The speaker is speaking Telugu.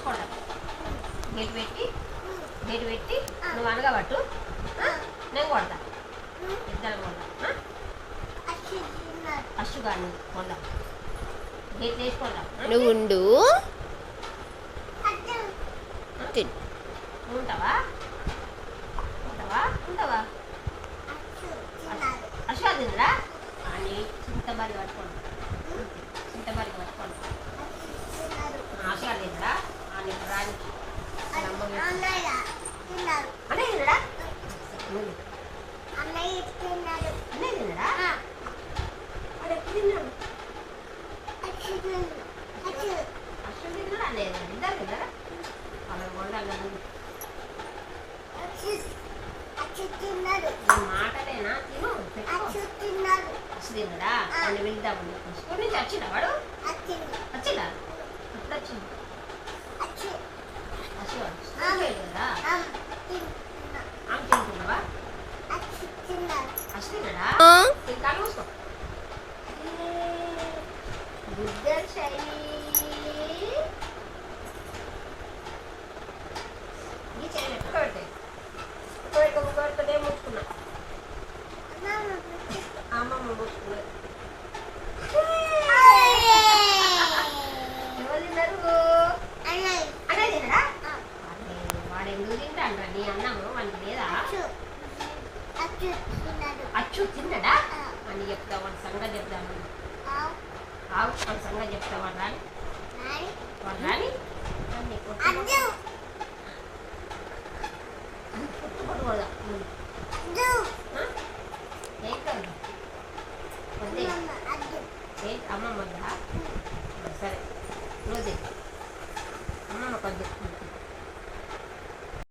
కొడదాం. గేట్ పెట్టి నువ్వు అనగా పట్టు, నేను కొడతా. ఇద్దరు కొడదాం. అచ్చు కానీ కొడదాం. గేట్ వేసి కొడదాం. నువ్వు ఉండు. ఉంటావా? అశ్వా తిందరా అని చింతబరి పట్టుకోండి. అశ్వా తిందరా అని రానికి అన్నయ్య తినడా? అన్నయ్య తినడా? వాడు ఎప్పుడు తిన్నాడు? అశ్వ తిన్నాడు, అన్నయ్య తిన్నాడు. ఇద్దరు తిన్నారా? వాళ్ళకి వండాలి. మాటలేనా? తిను. అచ్చు తిన్నాడా? అని వెళ్దాము. స్కూల్ నుంచి వచ్చిందా వాడు? వచ్చిందా? ఎప్పుడు వచ్చింది? అచ్చు కదా? ఆమె తింటున్నావా? అచ్చు తిన్నాడా? కాలు మూసుకో. గుడ్డర్ శైలి ఈ చెయ్యి పెట్టుకోబెట్టే పెట్టుకోబెట్టుకునే ముట్టుకున్నా. అమ్మమ్మ ముట్టుకున్నా. ఎవరు తిన్నారు? అన్నయ్య తిన్నాడా? వాడు ఎందుకు తింటాడు? నీ అన్నము వాడికి లేదా? అచ్చు తిన్నాడా అని చెప్తా. వాడి సంగతి చెప్తామని వాడి సంగతి చెప్తా. వాడు రాని పుట్టుకోకూడదా? ఏం కాదు. అమ్మమ్మ వద్దా? సరే నువ్వు అమ్మమ్మ కొద్ది